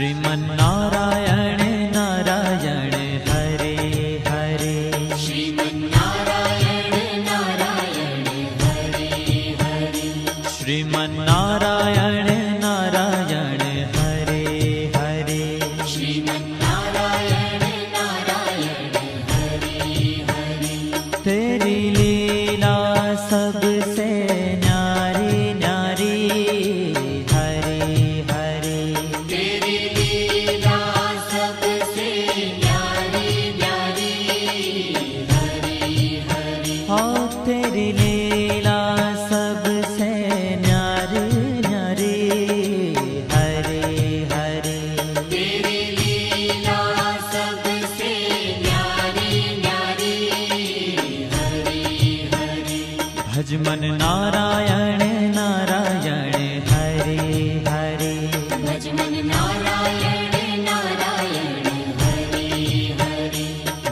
श्रीमन्नारायण नारायण हरे हरे। श्रीमन्नारायण नारायण हरे हरे। श्रीमन्नारायण नारायण हरे हरे। श्रीमन्नारायण नारायण हरे हरे। तेरी लीला सबसे न्यारी न्यारी हरे हरे। तेरी लीला सबसे न्यारी न्यारी हरे हरे। हाँ तेरी लीला सबसे न्यारी न्यारी हरे हरे। तेरी लीला सबसे न्यारी न्यारी हरे हरे। भजमन नारायण नारायण हरे हरे। भजमन नारायण नारायण हरे हरे।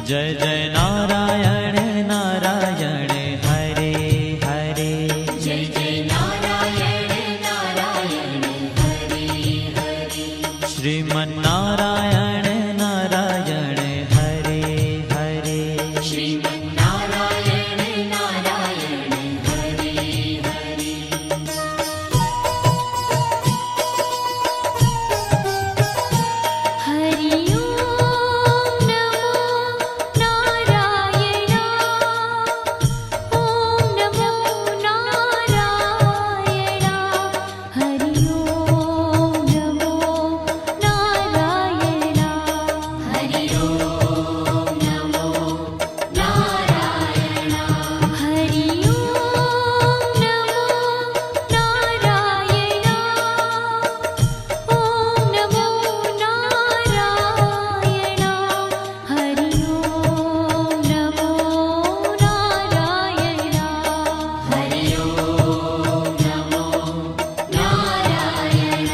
जय जय नारायण नारायण हरे हरे। जय जय नारायण नारायण हरे हरे। श्रीमन्नारायण नारायण हरे हरे। श्रीमन्नारायण नारायण हरे हरे। हरि ओम नमो नारायण। ओम नमो नारायण। हरि ओम नमो नारायण। हरि ओम नमो नारायण। हरि ओम नमो नारायण। ओम नमो नारायण। हरि ओम नमो नारायण। हरि ओम नमो नारायण।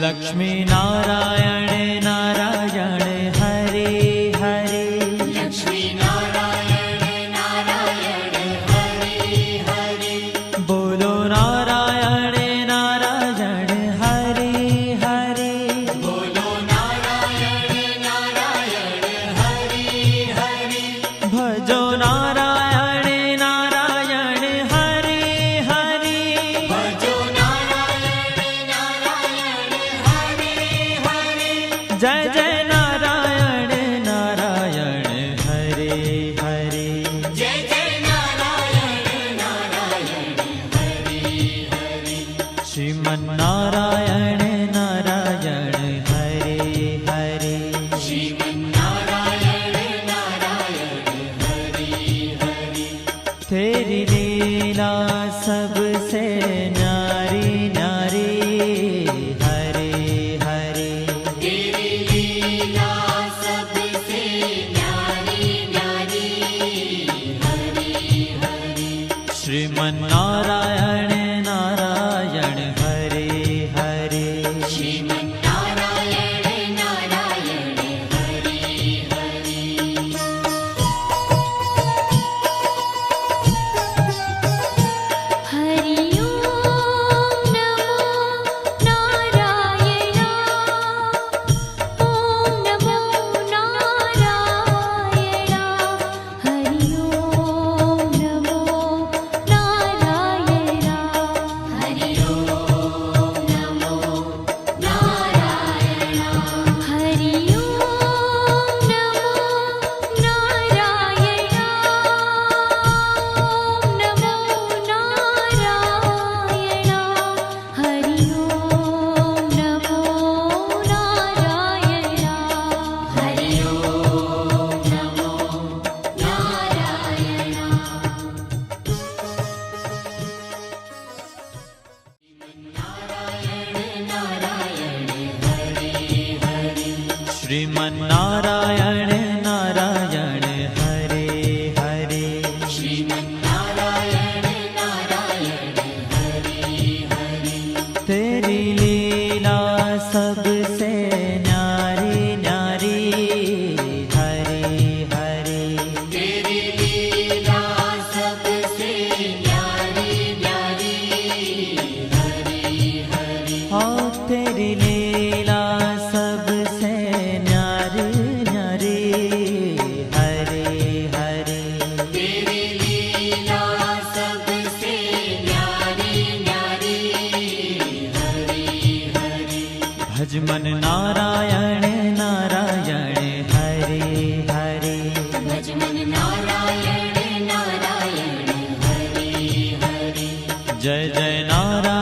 लक्ष्मी नारायण नारायण हरे हरे। लक्ष्मी नारायण नारायण हरे हरे। बोलो नारायण नारायण हरे हरे। बोलो नारायण नारायण हरे हरे। भजो नारायण नारायण हरे हरे। भजो नारायण नारायण हरे हरे। जय जय नारायण नारायण हरे हरे। जय जय नारायण नारायण हरे हरे। श्रीमन्नारायण नारायण हरे हरे। श्रीमन्नारायण नारायण हरे हरे। तेरी लीला सबसे न्यारी न्यारी हरे हरे। तेरी लीला सबसे न्यारी न्यारी हरे हरे। श्रीमन्नारायण नारायण हरे हरे। श्रीमन्नारायण नारायण हरे हरे। हरि ओम नमो नारायण। ओम नमो नारायण। हरि ओम नमो नारायण। हरि ओम नमो नारायण। हरि ओम नमो नारायण। ओम नमो नारायण। हरि ओम नमो नारायण। हरि ओम नमो नारायण। श्रीमन्नारायण नारायण हरे हरे। श्रीमन्नारायण नारायण हरे हरे। तेरी लीला सबसे न्यारी न्यारी हरे हरे। ભજ મન નારાયણ નારાયણ હરે હરે ભજ મન નારાયણ નારાયણ હરે હરે જય જય નારાયણ